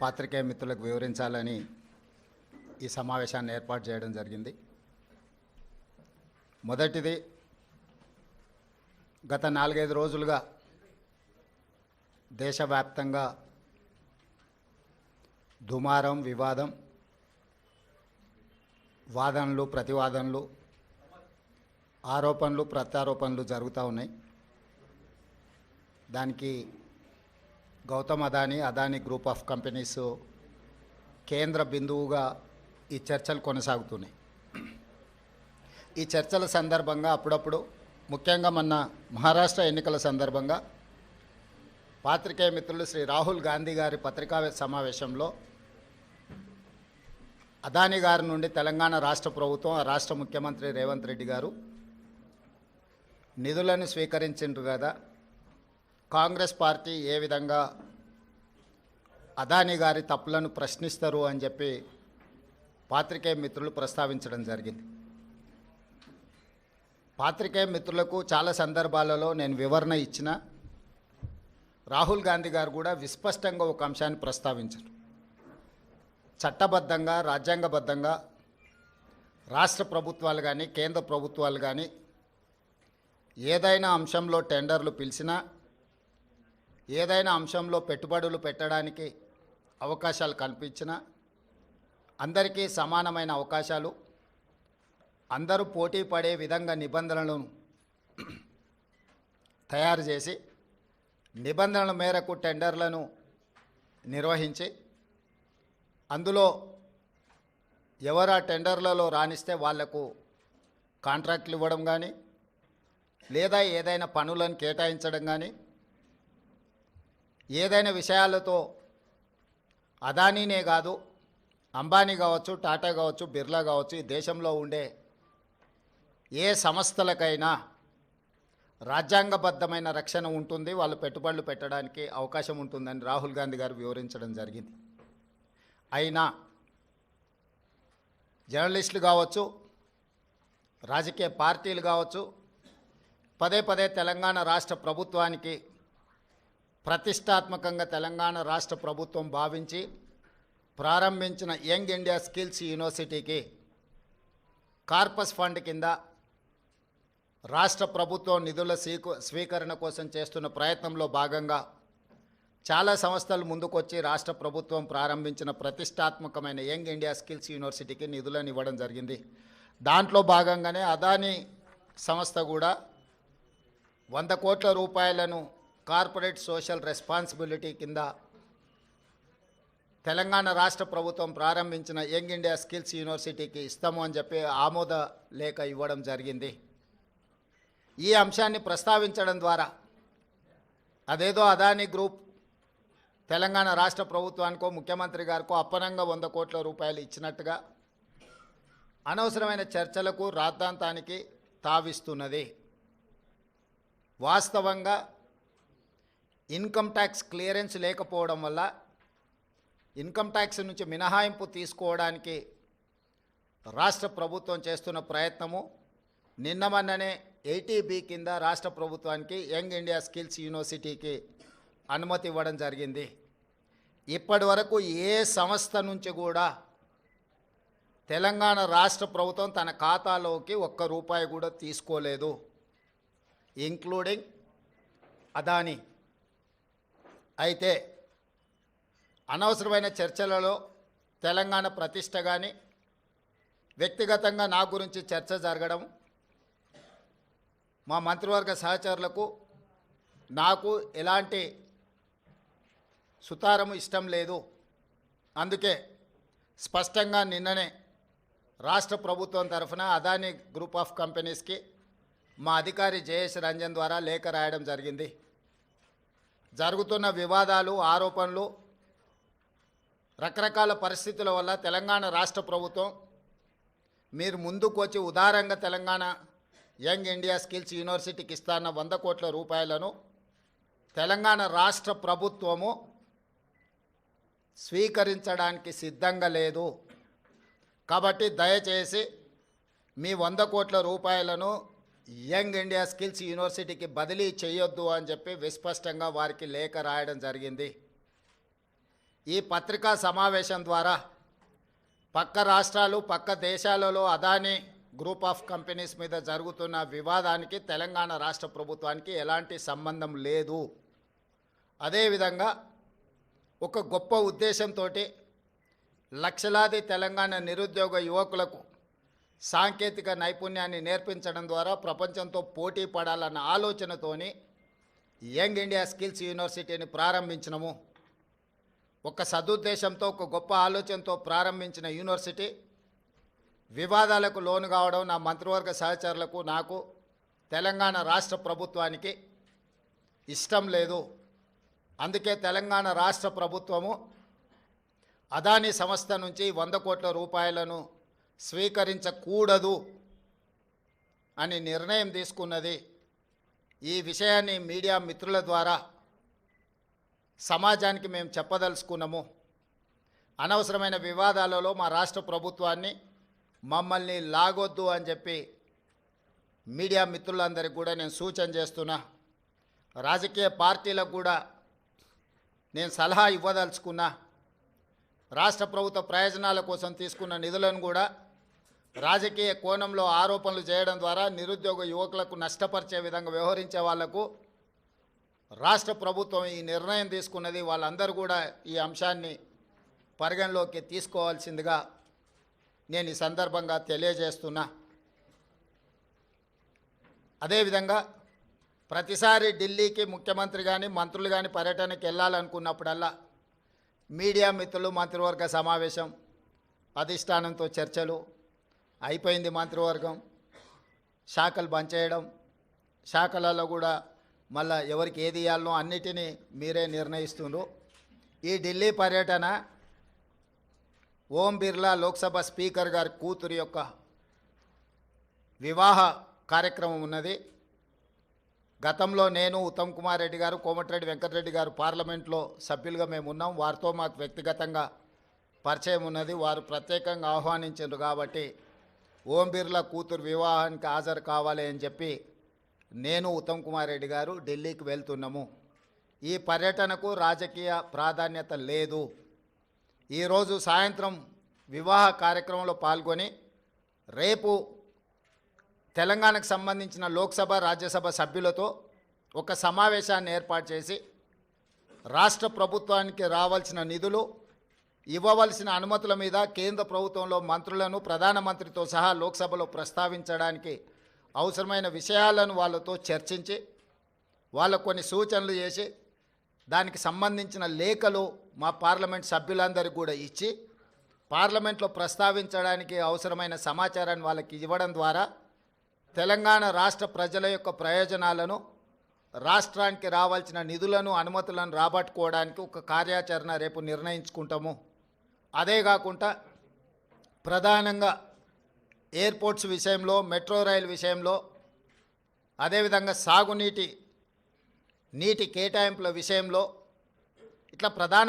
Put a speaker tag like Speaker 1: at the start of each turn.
Speaker 1: పాత్రికేయ మిత్రులకు వివరించాలని ఈ సమావేశాన్ని ఏర్పాటు చేయడం జరిగింది. మొదటిది, గత 4-5 రోజులుగా దేశవ్యాప్తంగా దుమారం, వివాదం, వాదనలు, ప్రతివాదనలు, ఆరోపణలు, ప్రత్యారోపణలు జరుగుతూ ఉన్నాయి. దానికి Gautam Adani group of companies కేంద్ర బిందువుగా ఈ చర్చలు కొనసాగుతున్నాయి. ఈ చర్చల సందర్భంగా అప్పుడప్పుడు, ముఖ్యంగా మొన్న మహారాష్ట్ర ఎన్నికల సందర్భంగా పాత్రికేయ మిత్రులు శ్రీ రాహుల్ గాంధీ గారి పత్రికా సమావేశంలో అదానీ గారి నుండి తెలంగాణ రాష్ట్ర ప్రభుత్వం, ఆ రాష్ట్ర ముఖ్యమంత్రి రేవంత్ రెడ్డి గారు నిధులను స్వీకరించిండ్రు కదా, కాంగ్రెస్ పార్టీ ఏ విధంగా అదానీ గారి తప్పులను ప్రశ్నిస్తారు అని చెప్పి పాత్రికేయ మిత్రులు ప్రస్తావించడం జరిగింది. పాత్రికేయ మిత్రులకు చాలా సందర్భాలలో నేను వివరణ ఇచ్చిన, రాహుల్ గాంధీ గారు కూడా విస్పష్టంగా ఒక అంశాన్ని ప్రస్తావించారు. చట్టబద్ధంగా, రాజ్యాంగబద్ధంగా రాష్ట్ర ప్రభుత్వాలు కానీ కేంద్ర ప్రభుత్వాలు కానీ ఏదైనా అంశంలో టెండర్లు పిలిచినా, ఏదైనా అంశంలో పెట్టుబడులు పెట్టడానికి అవకాశాలు కల్పించినా అందరికీ సమానమైన అవకాశాలు, అందరూ పోటీ పడే విధంగా నిబంధనలను తయారు చేసి నిబంధనల మేరకు టెండర్లను నిర్వహించి అందులో ఎవరు ఆ టెండర్లలో రాణిస్తే వాళ్లకు కాంట్రాక్ట్లు ఇవ్వడం కానీ, లేదా ఏదైనా పనులను కేటాయించడం కానీ, ఏదైనా విషయాలతో అదానీనే కాదు, అంబానీ కావచ్చు, టాటా కావచ్చు, బిర్లా కావచ్చు, ఈ దేశంలో ఉండే ఏ సంస్థలకైనా రాజ్యాంగబద్ధమైన రక్షణ ఉంటుంది, వాళ్ళు పెట్టుబడులు పెట్టడానికి అవకాశం ఉంటుందని రాహుల్ గాంధీ గారు వివరించడం జరిగింది. అయినా జర్నలిస్టులు కావచ్చు, రాజకీయ పార్టీలు కావచ్చు, పదే పదే తెలంగాణ రాష్ట్ర ప్రభుత్వానికి ప్రతిష్టాత్మకంగా తెలంగాణ రాష్ట్ర ప్రభుత్వం భావించి ప్రారంభించిన యంగ్ ఇండియా స్కిల్స్ యూనివర్సిటీకి కార్పస్ ఫండ్ కింద రాష్ట్ర ప్రభుత్వం నిధుల స్వీకరణ కోసం చేస్తున్న ప్రయత్నంలో భాగంగా చాలా సంస్థలు ముందుకొచ్చి రాష్ట్ర ప్రభుత్వం ప్రారంభించిన ప్రతిష్టాత్మకమైన యంగ్ ఇండియా స్కిల్స్ యూనివర్సిటీకి నిధులను ఇవ్వడం జరిగింది. దాంట్లో భాగంగానే అదానీ సంస్థ కూడా 100 కోట్ల రూపాయలను కార్పొరేట్ సోషల్ రెస్పాన్సిబిలిటీ కింద తెలంగాణ రాష్ట్ర ప్రభుత్వం ప్రారంభించిన యంగ్ ఇండియా స్కిల్స్ యూనివర్సిటీకి ఇస్తాము అని చెప్పి ఆమోద లేఖ ఇవ్వడం జరిగింది. ఈ అంశాన్ని ప్రస్తావించడం ద్వారా అదేదో అదానీ గ్రూప్ తెలంగాణ రాష్ట్ర ప్రభుత్వానికో ముఖ్యమంత్రి గారికో అప్పనంగా 100 కోట్ల రూపాయలు ఇచ్చినట్టుగా అనవసరమైన చర్చలకు, రాద్ధాంతానికి తావిస్తున్నది. వాస్తవంగా ఇన్కమ్ ట్యాక్స్ క్లియరెన్స్ లేకపోవడం వల్ల ఇన్కమ్ ట్యాక్స్ నుంచి మినహాయింపు తీసుకోవడానికి రాష్ట్ర ప్రభుత్వం చేస్తున్న ప్రయత్నము నిన్న మొన్ననే 80B కింద రాష్ట్ర ప్రభుత్వానికి యంగ్ ఇండియా స్కిల్స్ యూనివర్సిటీకి అనుమతి ఇవ్వడం జరిగింది. ఇప్పటి వరకు ఏ సంస్థ నుంచి కూడా తెలంగాణ రాష్ట్ర ప్రభుత్వం తన ఖాతాలోకి ₹1 కూడా తీసుకోలేదు, ఇంక్లూడింగ్ అదానీ. అయితే అనవసరమైన చర్చలలో తెలంగాణ ప్రతిష్ట కానీ, వ్యక్తిగతంగా నా గురించి చర్చ జరగడం, మా మంత్రివర్గ సహచరులకు నాకు ఎలాంటి సుతారము ఇష్టం లేదు. అందుకే స్పష్టంగా నిన్ననే రాష్ట్ర ప్రభుత్వం తరఫున అదానీ గ్రూప్ ఆఫ్ కంపెనీస్కి మా అధికారి జయేష్ రంజన్ ద్వారా లేఖ రాయడం జరిగింది. జరుగుతున్న వివాదాలు, ఆరోపణలు, రకరకాల పరిస్థితుల వల్ల తెలంగాణ రాష్ట్ర ప్రభుత్వం మీరు ముందుకు వచ్చి ఉదారంగా తెలంగాణ యంగ్ ఇండియా స్కిల్స్ యూనివర్సిటీకి ఇస్తాన్న 100 కోట్ల రూపాయలను తెలంగాణ రాష్ట్ర ప్రభుత్వము స్వీకరించడానికి సిద్ధంగా లేదు. కాబట్టి దయచేసి మీ 100 కోట్ల రూపాయలను యంగ్ ఇండియా స్కిల్స్ యూనివర్సిటీకి బదిలీ చేయొద్దు అని చెప్పి విస్పష్టంగా వారికి లేఖ రాయడం జరిగింది. ఈ పత్రికా సమావేశం ద్వారా పక్క రాష్ట్రాలు పక్క దేశాలలో అదానీ గ్రూప్ ఆఫ్ కంపెనీస్ మీద జరుగుతున్న వివాదానికి తెలంగాణ రాష్ట్ర ప్రభుత్వానికి ఎలాంటి సంబంధం లేదు. అదేవిధంగా ఒక గొప్ప ఉద్దేశంతో లక్షలాది తెలంగాణ నిరుద్యోగ యువకులకు సాంకేతిక నైపుణ్యాన్ని నేర్పించడం ద్వారా ప్రపంచంతో పోటీ పడాలన్న ఆలోచనతోని యంగ్ ఇండియా స్కిల్స్ యూనివర్సిటీని ప్రారంభించినము. ఒక సదుద్దేశంతో ఒక గొప్ప ఆలోచనతో ప్రారంభించిన యూనివర్సిటీ వివాదాలకు లోను కావడం నా మంత్రివర్గ సహచరులకు నాకు తెలంగాణ రాష్ట్ర ప్రభుత్వానికి ఇష్టం లేదు. అందుకే తెలంగాణ రాష్ట్ర ప్రభుత్వము అదానీ సంస్థ నుంచి 100 కోట్ల రూపాయలను స్వీకరించకూడదు అని నిర్ణయం తీసుకున్నది. ఈ విషయాన్ని మీడియా మిత్రుల ద్వారా సమాజానికి మేము చెప్పదలుచుకున్నాము. అనవసరమైన వివాదాలలో మా రాష్ట్ర ప్రభుత్వాన్ని మమ్మల్ని లాగొద్దు అని చెప్పి మీడియా మిత్రులందరికీ కూడా నేను సూచన చేస్తున్నా. రాజకీయ పార్టీలకు కూడా నేను సలహా ఇవ్వదలుచుకున్నా. రాష్ట్ర ప్రభుత్వ ప్రయోజనాల కోసం తీసుకున్న నిధులను కూడా రాజకీయ కోణంలో ఆరోపణలు చేయడం ద్వారా నిరుద్యోగ యువకులకు నష్టపరిచే విధంగా వ్యవహరించే వాళ్లకు రాష్ట్ర ప్రభుత్వం ఈ నిర్ణయం తీసుకున్నది. వాళ్ళందరూ కూడా ఈ అంశాన్ని పరిగణలోకి తీసుకోవాల్సిందిగా నేను ఈ సందర్భంగా తెలియజేస్తున్నా. అదేవిధంగా ప్రతిసారి ఢిల్లీకి ముఖ్యమంత్రి కానీ మంత్రులు కానీ పర్యటనకి వెళ్ళాలనుకున్నప్పుడల్లా మీడియా మిత్రులు మంత్రివర్గ సమావేశం, అధిష్టానంతో చర్చలు అయిపోయింది. మంత్రివర్గం శాఖలు బంద్ చేయడం, శాఖలలో కూడా మళ్ళా ఎవరికి ఏది ఇవ్వాలనో అన్నిటినీ మీరే నిర్ణయిస్తున్నారు. ఈ ఢిల్లీ పర్యటన ఓం బిర్లా లోక్సభ స్పీకర్ గారి కూతురు యొక్క వివాహ కార్యక్రమం ఉన్నది. గతంలో నేను, ఉత్తమ్ కుమార్ రెడ్డి గారు, కోమటిరెడ్డి వెంకటరెడ్డి గారు పార్లమెంట్లో సభ్యులుగా మేము ఉన్నాం. వారితో మాకు వ్యక్తిగతంగా పరిచయం ఉన్నది. వారు ప్రత్యేకంగా ఆహ్వానించారు కాబట్టి ఓం బిర్లా కూతురు వివాహానికి హాజరు కావాలి అని చెప్పి నేను, ఉత్తమ్ కుమార్ రెడ్డి గారు ఢిల్లీకి వెళ్తున్నాము. ఈ పర్యటనకు రాజకీయ ప్రాధాన్యత లేదు. ఈరోజు సాయంత్రం వివాహ కార్యక్రమంలో పాల్గొని రేపు తెలంగాణకు సంబంధించిన లోక్సభ రాజ్యసభ సభ్యులతో ఒక సమావేశాన్ని ఏర్పాటు చేసి రాష్ట్ర ప్రభుత్వానికి రావాల్సిన నిధులు, ఇవ్వవలసిన అనుమతుల మీద కేంద్ర ప్రభుత్వంలో మంత్రులను ప్రధానమంత్రితో సహా లోక్సభలో ప్రస్తావించడానికి అవసరమైన విషయాలను వాళ్ళతో చర్చించి వాళ్ళకు కొన్ని సూచనలు చేసి దానికి సంబంధించిన లేఖలు మా పార్లమెంట్ సభ్యులందరికీ కూడా ఇచ్చి పార్లమెంట్లో ప్రస్తావించడానికి అవసరమైన సమాచారాన్ని వాళ్ళకి ఇవ్వడం ద్వారా తెలంగాణ రాష్ట్ర ప్రజల యొక్క ప్రయోజనాలను, రాష్ట్రానికి రావాల్సిన నిధులను, అనుమతులను రాబట్టుకోవడానికి ఒక కార్యాచరణ రేపు నిర్ణయించుకుంటాము. అదే కాకుండా ప్రధానంగా ఎయిర్పోర్ట్స్ విషయంలో, మెట్రో రైలు విషయంలో, అదేవిధంగా సాగునీటి నీటి కేటాయింపుల విషయంలో ఇట్లా ప్రధాన